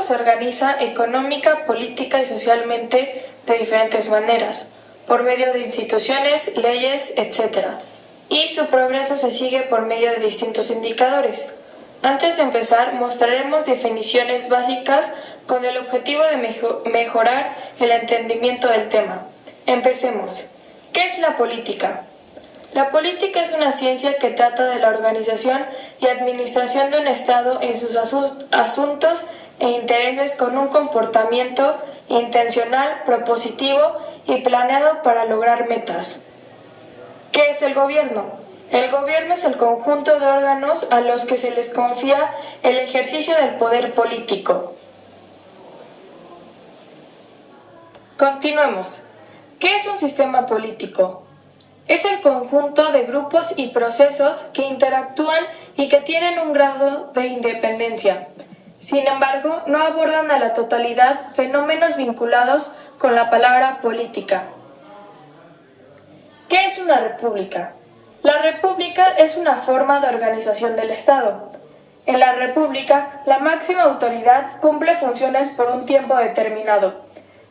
se organiza económica, política y socialmente de diferentes maneras, por medio de instituciones, leyes, etc. Y su progreso se sigue por medio de distintos indicadores. Antes de empezar, mostraremos definiciones básicas con el objetivo de mejorar el entendimiento del tema. Empecemos. ¿Qué es la política? La política es una ciencia que trata de la organización y administración de un Estado en sus asuntos e intereses con un comportamiento intencional, propositivo y planeado para lograr metas. ¿Qué es el gobierno? El gobierno es el conjunto de órganos a los que se les confía el ejercicio del poder político. Continuemos. ¿Qué es un sistema político? Es el conjunto de grupos y procesos que interactúan y que tienen un grado de independencia. Sin embargo, no abordan a la totalidad fenómenos vinculados con la palabra política. ¿Qué es una república? La república es una forma de organización del Estado. En la república, la máxima autoridad cumple funciones por un tiempo determinado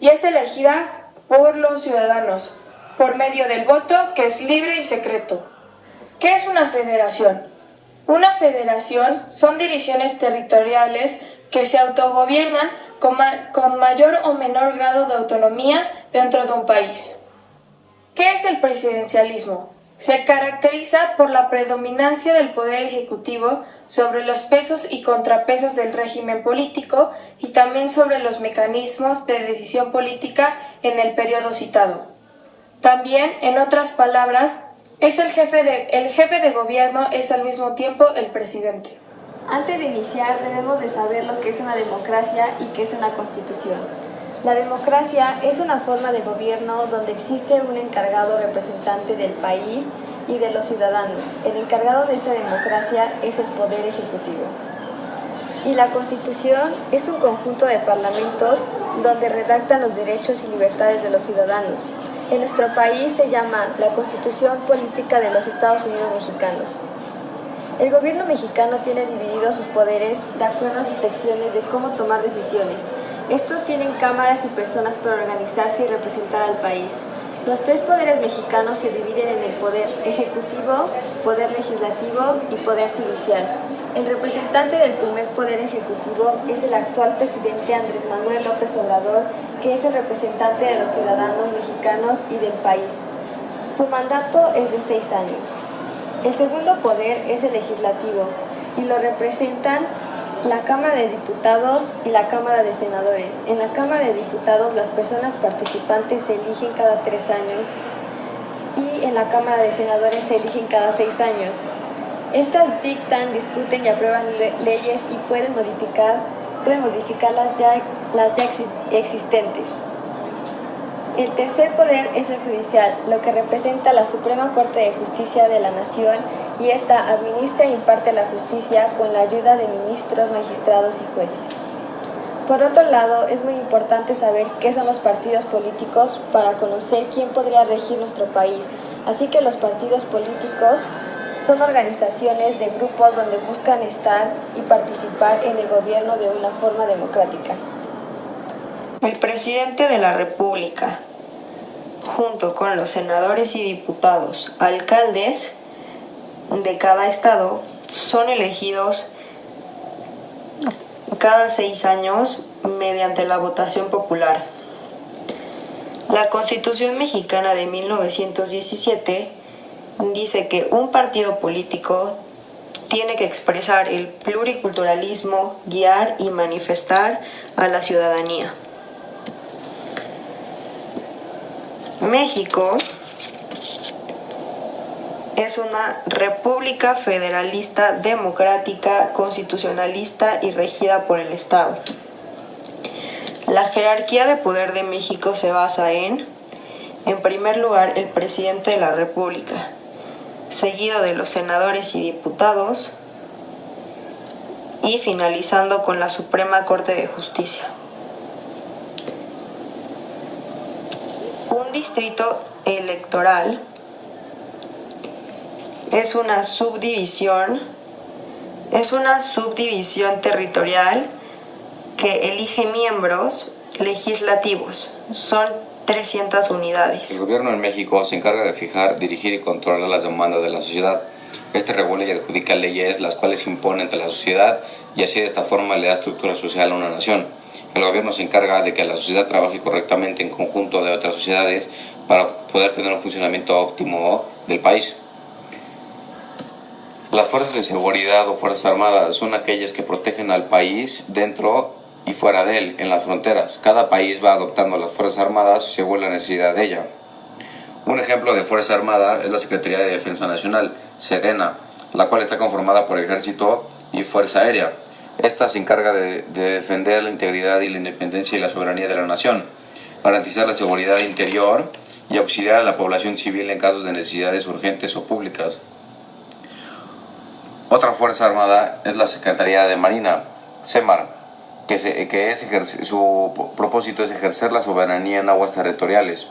y es elegida por los ciudadanos, por medio del voto, que es libre y secreto. ¿Qué es una federación? Una federación son divisiones territoriales que se autogobiernan con mayor o menor grado de autonomía dentro de un país. ¿Qué es el presidencialismo? Se caracteriza por la predominancia del poder ejecutivo sobre los pesos y contrapesos del régimen político y también sobre los mecanismos de decisión política en el periodo citado. También, en otras palabras, es el jefe de gobierno es al mismo tiempo el presidente. Antes de iniciar, debemos de saber lo que es una democracia y qué es una constitución. La democracia es una forma de gobierno donde existe un encargado representante del país y de los ciudadanos. El encargado de esta democracia es el Poder Ejecutivo. Y la Constitución es un conjunto de parlamentos donde redactan los derechos y libertades de los ciudadanos. En nuestro país se llama la Constitución Política de los Estados Unidos Mexicanos. El gobierno mexicano tiene divididos sus poderes de acuerdo a sus secciones de cómo tomar decisiones. Estos tienen cámaras y personas para organizarse y representar al país. Los tres poderes mexicanos se dividen en el poder ejecutivo, poder legislativo y poder judicial. El representante del primer poder ejecutivo es el actual presidente Andrés Manuel López Obrador, que es el representante de los ciudadanos mexicanos y del país. Su mandato es de 6 años. El segundo poder es el legislativo y lo representan la Cámara de Diputados y la Cámara de Senadores. En la Cámara de Diputados las personas participantes se eligen cada 3 años y en la Cámara de Senadores se eligen cada 6 años. Estas dictan, discuten y aprueban leyes y pueden modificar las ya existentes. El tercer poder es el judicial, lo que representa la Suprema Corte de Justicia de la Nación, y esta administra e imparte la justicia con la ayuda de ministros, magistrados y jueces. Por otro lado, es muy importante saber qué son los partidos políticos para conocer quién podría regir nuestro país. Así que los partidos políticos son organizaciones de grupos donde buscan estar y participar en el gobierno de una forma democrática. El presidente de la República, junto con los senadores y diputados, alcaldes de cada estado, son elegidos cada 6 años mediante la votación popular. La Constitución Mexicana de 1917 dice que un partido político tiene que expresar el pluriculturalismo, guiar y manifestar a la ciudadanía. México es una república federalista, democrática, constitucionalista y regida por el Estado. La jerarquía de poder de México se basa en primer lugar, el presidente de la República, seguido de los senadores y diputados, y finalizando con la Suprema Corte de Justicia. Un distrito electoral es una subdivisión territorial que elige miembros legislativos. Son 300 unidades. El gobierno en México se encarga de fijar, dirigir y controlar las demandas de la sociedad. Este regula y adjudica leyes las cuales impone ante la sociedad y así de esta forma le da estructura social a una nación. El gobierno se encarga de que la sociedad trabaje correctamente en conjunto de otras sociedades para poder tener un funcionamiento óptimo del país. Las fuerzas de seguridad o fuerzas armadas son aquellas que protegen al país dentro y fuera de él, en las fronteras. Cada país va adoptando las fuerzas armadas según la necesidad de ella. Un ejemplo de fuerza armada es la Secretaría de Defensa Nacional, SEDENA, la cual está conformada por Ejército y Fuerza Aérea. Esta se encarga de defender la integridad y la independencia y la soberanía de la nación, garantizar la seguridad interior y auxiliar a la población civil en casos de necesidades urgentes o públicas. Otra fuerza armada es la Secretaría de Marina, SEMAR, su propósito es ejercer la soberanía en aguas territoriales.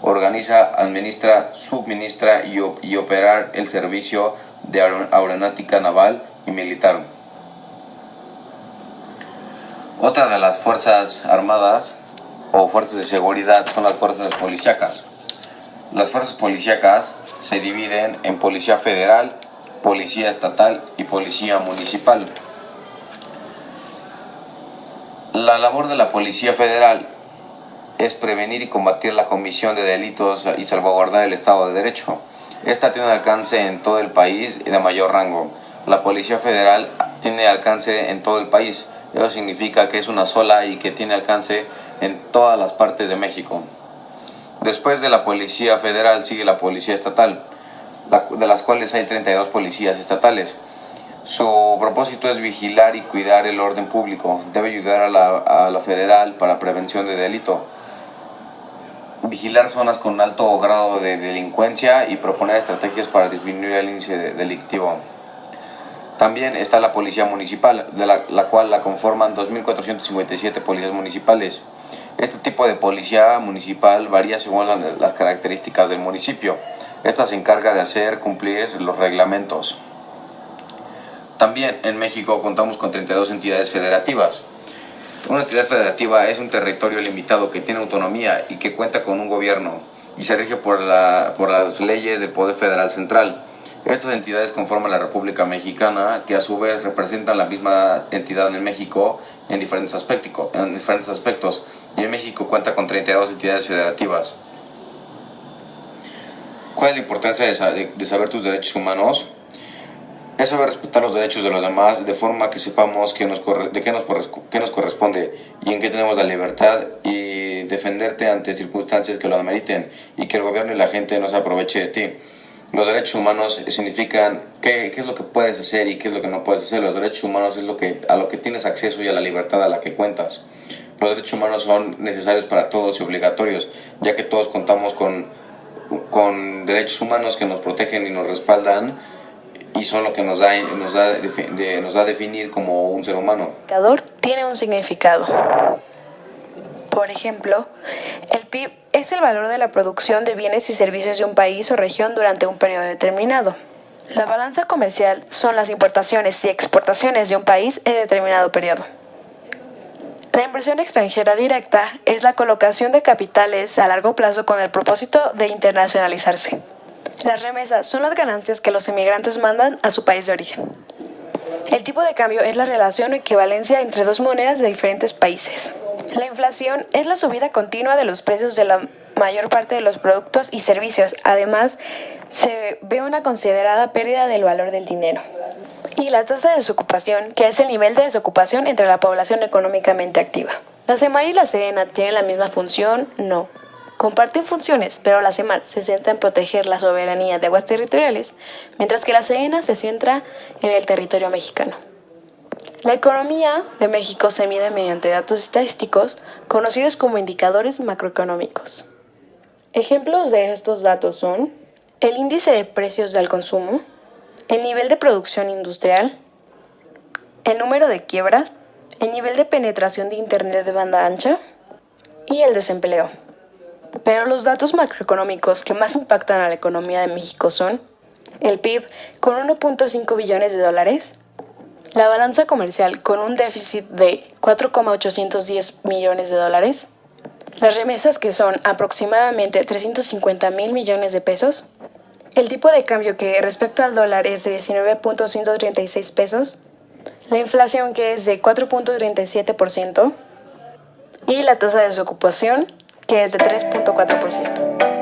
Organiza, administra, suministra y operar el servicio de aeronáutica naval y militar. Otra de las fuerzas armadas o fuerzas de seguridad son las fuerzas policíacas. Las fuerzas policíacas se dividen en policía federal, policía estatal y policía municipal. La labor de la policía federal es prevenir y combatir la comisión de delitos y salvaguardar el Estado de Derecho. Esta tiene alcance en todo el país y de mayor rango. La Policía Federal tiene alcance en todo el país. Eso significa que es una sola y que tiene alcance en todas las partes de México. Después de la Policía Federal sigue la Policía Estatal, de las cuales hay 32 policías estatales. Su propósito es vigilar y cuidar el orden público. Debe ayudar a la federal para prevención de delito, vigilar zonas con alto grado de delincuencia y proponer estrategias para disminuir el índice delictivo. También está la Policía Municipal, de la cual la conforman 2.457 policías municipales. Este tipo de policía municipal varía según las características del municipio. Esta se encarga de hacer cumplir los reglamentos. También en México contamos con 32 entidades federativas. Una entidad federativa es un territorio limitado que tiene autonomía y que cuenta con un gobierno y se rige por las leyes del Poder Federal Central. Estas entidades conforman la República Mexicana, que a su vez representan la misma entidad en México en diferentes aspectos. Y en México cuenta con 32 entidades federativas. ¿Cuál es la importancia de saber tus derechos humanos? Es saber respetar los derechos de los demás de forma que sepamos qué nos corresponde y en qué tenemos la libertad y defenderte ante circunstancias que lo ameriten y que el gobierno y la gente no se aproveche de ti. Los derechos humanos significan qué es lo que puedes hacer y qué es lo que no puedes hacer. Los derechos humanos es a lo que tienes acceso y a la libertad a la que cuentas. Los derechos humanos son necesarios para todos y obligatorios, ya que todos contamos con derechos humanos que nos protegen y nos respaldan y son lo que nos da a definir como un ser humano. El indicador tiene un significado. Por ejemplo, el PIB es el valor de la producción de bienes y servicios de un país o región durante un periodo determinado. La balanza comercial son las importaciones y exportaciones de un país en determinado periodo. La inversión extranjera directa es la colocación de capitales a largo plazo con el propósito de internacionalizarse. Las remesas son las ganancias que los emigrantes mandan a su país de origen. El tipo de cambio es la relación o equivalencia entre dos monedas de diferentes países. La inflación es la subida continua de los precios de la mayor parte de los productos y servicios. Además, se ve una considerada pérdida del valor del dinero. Y la tasa de desocupación, que es el nivel de desocupación entre la población económicamente activa. ¿La CEMAR y la SEDENA tienen la misma función? No. Comparten funciones, pero la CEMAR se centra en proteger la soberanía de aguas territoriales, mientras que la SEDENA se centra en el territorio mexicano. La economía de México se mide mediante datos estadísticos conocidos como indicadores macroeconómicos. Ejemplos de estos datos son el índice de precios al consumo, el nivel de producción industrial, el número de quiebras, el nivel de penetración de Internet de banda ancha y el desempleo. Pero los datos macroeconómicos que más impactan a la economía de México son el PIB con 1.5 billones de dólares, la balanza comercial con un déficit de 4,810 millones de dólares, las remesas que son aproximadamente 350,000 millones de pesos, el tipo de cambio que respecto al dólar es de 19,136 pesos, la inflación que es de 4,37% y la tasa de desocupación que es de 3,4%.